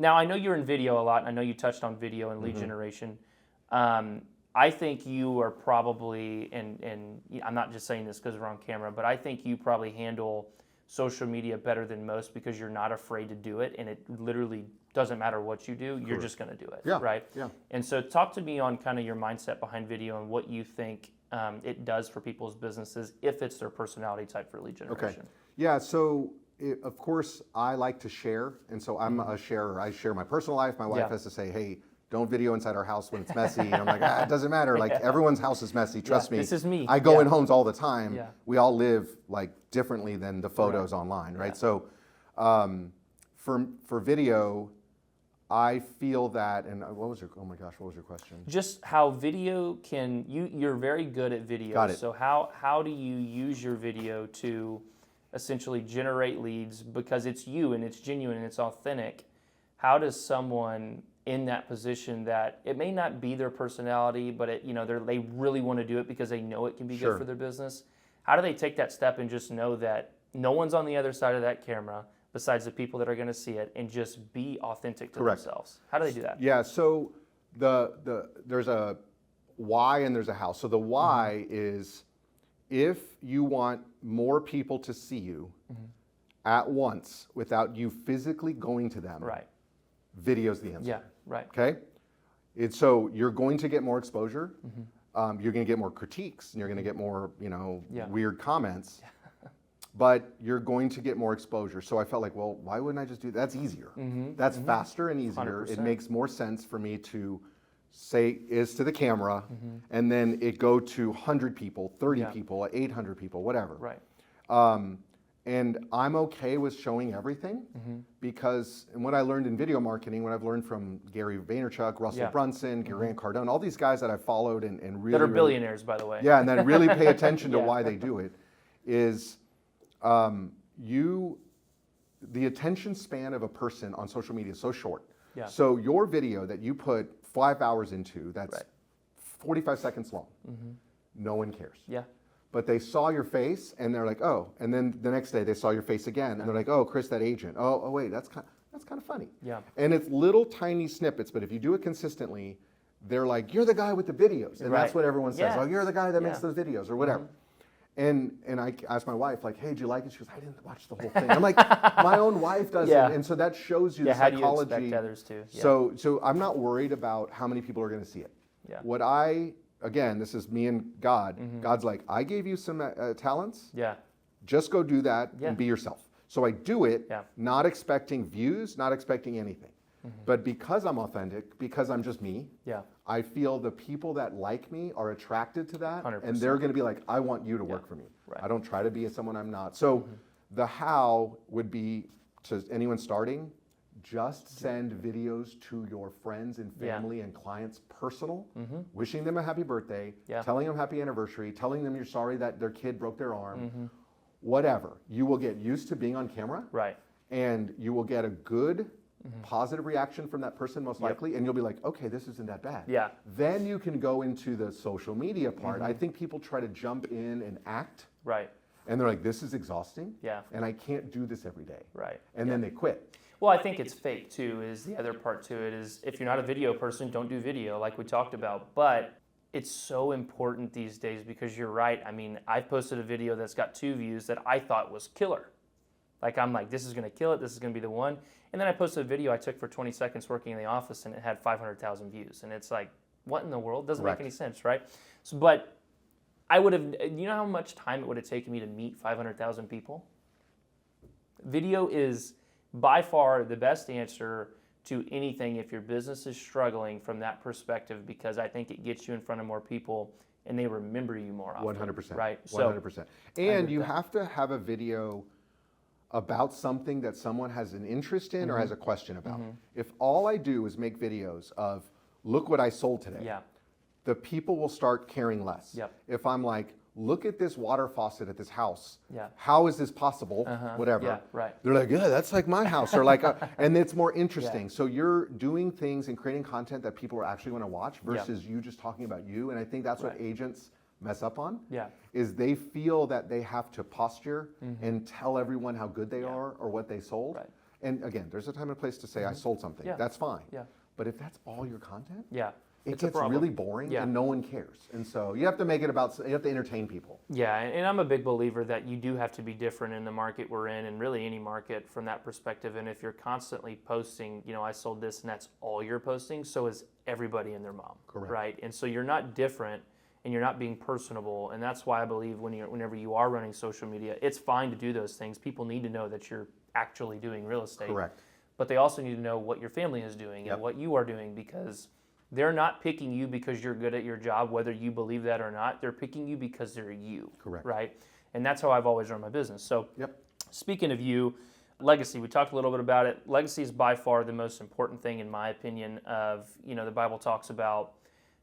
Now, I know you're in video a lot. I know you touched on video and lead generation. I think you are probably, and I'm not just saying this because we're on camera, but I think you probably handle social media better than most because you're not afraid to do it, and it literally doesn't matter what you do, you're just going to do it, right? Yeah. And so talk to me on kind of your mindset behind video and what you think it does for people's businesses if it's their personality type for lead generation. Okay. Yeah, so of course I like to share, and so I'm a sharer. I share my personal life. My wife has to say, hey, don't video inside our house when it's messy. And I'm like, it doesn't matter. Like everyone's house is messy. Trust me. This is me. I go in homes all the time. Yeah. We all live like differently than the photos online, right? So for video, I feel that, and oh my gosh, what was your question? Just how video can, you're very good at video. Got it. So how do you use your video to essentially generate leads because it's you and it's genuine and it's authentic? How does someone in that position that it may not be their personality, but they really want to do it because they know it can be good for their business? How do they take that step and just know that no one's on the other side of that camera besides the people that are going to see it, and just be authentic to themselves? How do they do that? Yeah, so there's a why and there's a how. So the why is if you want more people to see you at once without you physically going to them, video's the answer. Yeah, right. Okay? So you're going to get more exposure. You're going to get more critiques, and you're going to get more, weird comments. But you're going to get more exposure. So I felt like, well, why wouldn't I just do that? That's easier. That's faster and easier. 100%. It makes more sense for me to say is to the camera, and then it go to 100 people, 30 people, 800 people, whatever. Right. And I'm okay with showing everything because, and what I learned in video marketing, what I've learned from Gary Vaynerchuk, Russell Brunson, Grant Cardone, all these guys that I've followed and really— that are billionaires, by the way. Yeah, and that really pay attention to why they do it, is the attention span of a person on social media is so short. Yeah. So your video that you put 5 hours into, that's 45 seconds long, no one cares. Yeah. But they saw your face and they're like, oh, and then the next day they saw your face again and they're like, oh, Chris, that agent. Oh, wait, that's kind of funny. Yeah. And it's little tiny snippets, but if you do it consistently, they're like, you're the guy with the videos. And that's what everyone says. Oh, you're the guy that makes those videos or whatever. And I asked my wife, like, hey, did you like it? She goes, I didn't watch the whole thing. I'm like, my own wife does it. And so that shows you the psychology. How do you expect others to? Yeah. So I'm not worried about how many people are going to see it. Yeah. What again, this is me and God. God's like, I gave you some talents. Yeah. Just go do that and be yourself. So I do it, not expecting views, not expecting anything. But because I'm authentic, because I'm just me, I feel the people that like me are attracted to that. 100%. And they're going to be like, I want you to work for me. Right. I don't try to be someone I'm not. So the how would be, to anyone starting, just send videos to your friends and family and clients personal, wishing them a happy birthday, telling them happy anniversary, telling them you're sorry that their kid broke their arm, whatever. You will get used to being on camera, and you will get a good, positive reaction from that person most likely, and you'll be like, okay, this isn't that bad. Yeah. Then you can go into the social media part. I think people try to jump in and act. Right. And they're like, this is exhausting. Yeah. And I can't do this every day. Right. And then they quit. Well, I think it's fake too, is the other part to it is if you're not a video person, don't do video like we talked about. But it's so important these days because you're right. I mean, I've posted a video that's got 2 views that I thought was killer. Like I'm like, this is going to kill it. This is going to be the one. And then I posted a video I took for 20 seconds working in the office and it had 500,000 views. And it's like, what in the world? Doesn't make any sense, right? So, but I would have, you know how much time it would have taken me to meet 500,000 people? Video is by far the best answer to anything if your business is struggling from that perspective, because I think it gets you in front of more people and they remember you more often. 100%. Right? 100%. And you have to have a video about something that someone has an interest in or has a question about. If all I do is make videos of, look what I sold today, the people will start caring less. If I'm like, look at this water faucet at this house. How is this possible? Whatever. They're like, yeah, that's like my house. Or like, and it's more interesting. So you're doing things and creating content that people are actually going to watch versus you just talking about you. And I think that's what agents mess up on. Is they feel that they have to posture and tell everyone how good they are or what they sold. And again, there's a time and place to say I sold something. Yeah. That's fine. Yeah. But if that's all your content, it it's a gets problem. really boring and no one cares. And so you have to make it about, you have to entertain people. Yeah, and I'm a big believer that you do have to be different in the market we're in, and really any market from that perspective. And if you're constantly posting, I sold this, and that's all you're posting, so is everybody and their mom. Correct. Right? And so you're not different, and you're not being personable. And that's why I believe whenever you are running social media, it's fine to do those things. People need to know that you're actually doing real estate. Correct. But they also need to know what your family is doing and what you are doing, because they're not picking you because you're good at your job, whether you believe that or not. They're picking you because they're you. Correct. Right? And that's how I've always run my business. So speaking of you, legacy, we talked a little bit about it. Legacy is by far the most important thing, in my opinion, of, the Bible talks about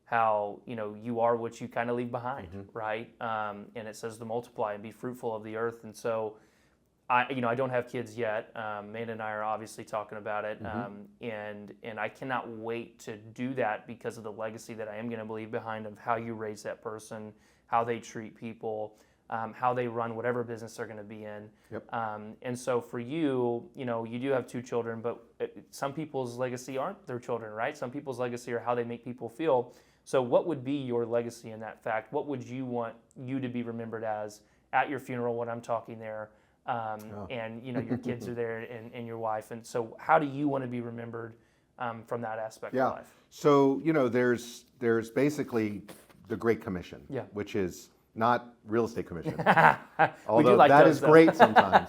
how, you are what you kind of leave behind, right? And it says to multiply and be fruitful of the earth. And so I don't have kids yet. Amanda and I are obviously talking about it, and I cannot wait to do that because of the legacy that I am going to leave behind of how you raise that person, how they treat people, how they run whatever business they're going to be in. And so for you, you do have 2 children, but some people's legacy aren't their children, right? Some people's legacy are how they make people feel. So what would be your legacy in that fact? What would you want you to be remembered as at your funeral when I'm talking there? And your kids are there and your wife, and so how do you want to be remembered from that aspect of life? So there's basically the Great Commission, which is not real estate commission, although that is great sometimes.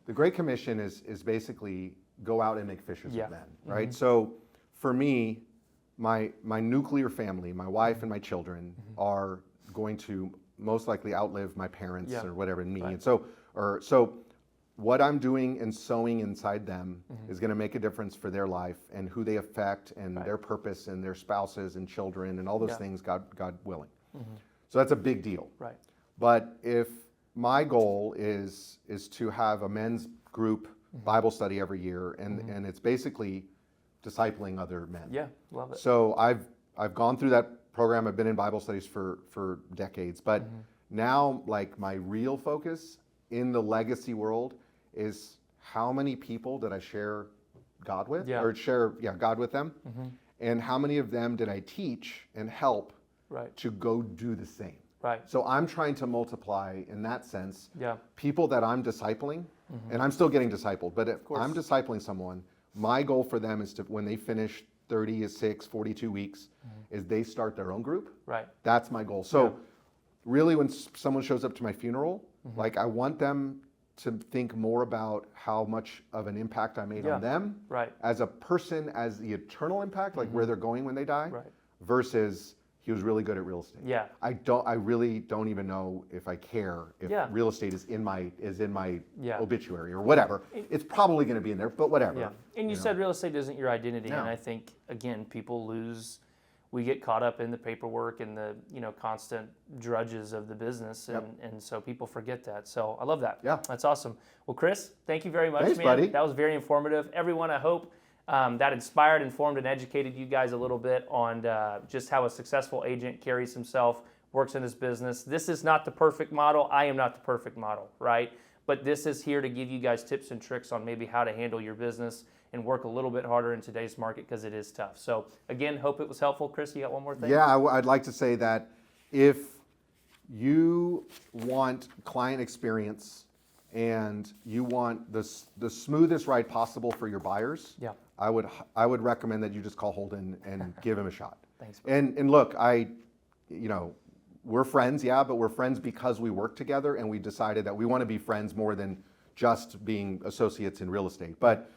The Great Commission is basically go out and make fishers of men, right? So for me, my nuclear family, my wife and my children are going to most likely outlive my parents or whatever and me, and so what I'm doing and sowing inside them is going to make a difference for their life and who they affect and their purpose and their spouses and children and all those things, God willing. So that's a big deal. Right. But if my goal is to have a men's group Bible study every year, and it's basically discipling other men. Yeah, love it. So I've gone through that program. I've been in Bible studies for decades, but now like my real focus in the legacy world is how many people did I share God with, or share God with them, and how many of them did I teach and help to go do the same. Right. So I'm trying to multiply in that sense people that I'm discipling, and I'm still getting discipled, but if I'm discipling someone, my goal for them is to, when they finish 36, 42 weeks, is they start their own group. Right. That's my goal. So really when someone shows up to my funeral, like I want them to think more about how much of an impact I made on them as a person, as the eternal impact, like where they're going when they die, versus he was really good at real estate. Yeah. I really don't even know if I care if real estate is in my obituary or whatever. It's probably going to be in there, but whatever. Yeah. And you said real estate isn't your identity, and I think again we get caught up in the paperwork and the constant drudges of the business, and so people forget that. So I love that. Yeah, that's awesome. Well, Chris, thank you very much, Thanks, man. Buddy. That was very informative. Everyone, I hope that inspired, informed, and educated you guys a little bit on just how a successful agent carries himself, works in his business. This is not the perfect model. I am not the perfect model, right? But this is here to give you guys tips and tricks on maybe how to handle your business and work a little bit harder in today's market because it is tough. So again, hope it was helpful. Chris, you got one more thing? Yeah, I'd like to say that if you want client experience and you want the smoothest ride possible for your buyers, I would recommend that you just call Holden and give him a shot. Thanks. And look, we're friends, but we're friends because we work together and we decided that we want to be friends more than just being associates in real estate. But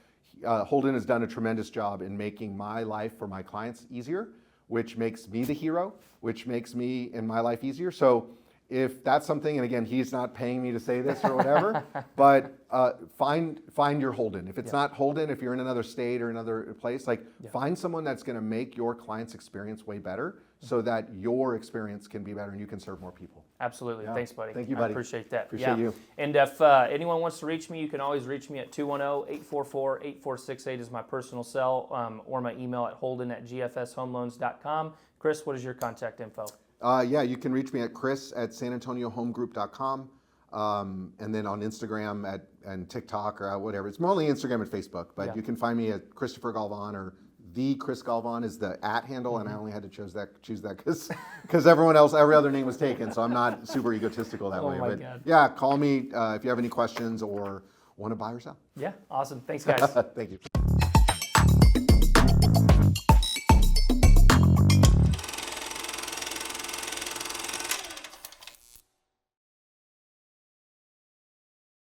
Holden has done a tremendous job in making my life for my clients easier, which makes me the hero, which makes me in my life easier. So if that's something, and again, he's not paying me to say this or whatever, but find your Holden. If it's not Holden, if you're in another state or another place, find someone that's going to make your client's experience way better so that your experience can be better and you can serve more people. Absolutely. Yeah. Thanks, buddy. Thank you, buddy. I appreciate that. Appreciate you. And if anyone wants to reach me, you can always reach me at 210-844-8468 is my personal cell, or my email at holden@gfshomeloans.com. Chris, what is your contact info? You can reach me at chris@sanantoniohomegroup.com. And then on Instagram and TikTok or whatever. It's mostly Instagram and Facebook, but you can find me at Christopher Galvan, or the Chris Galvan is the @ handle, and I only had to choose that because every other name was taken, so I'm not super egotistical that way. But God. yeah, call me if you have any questions or want to buy or sell. Yeah, awesome. Thanks, guys. Thank you.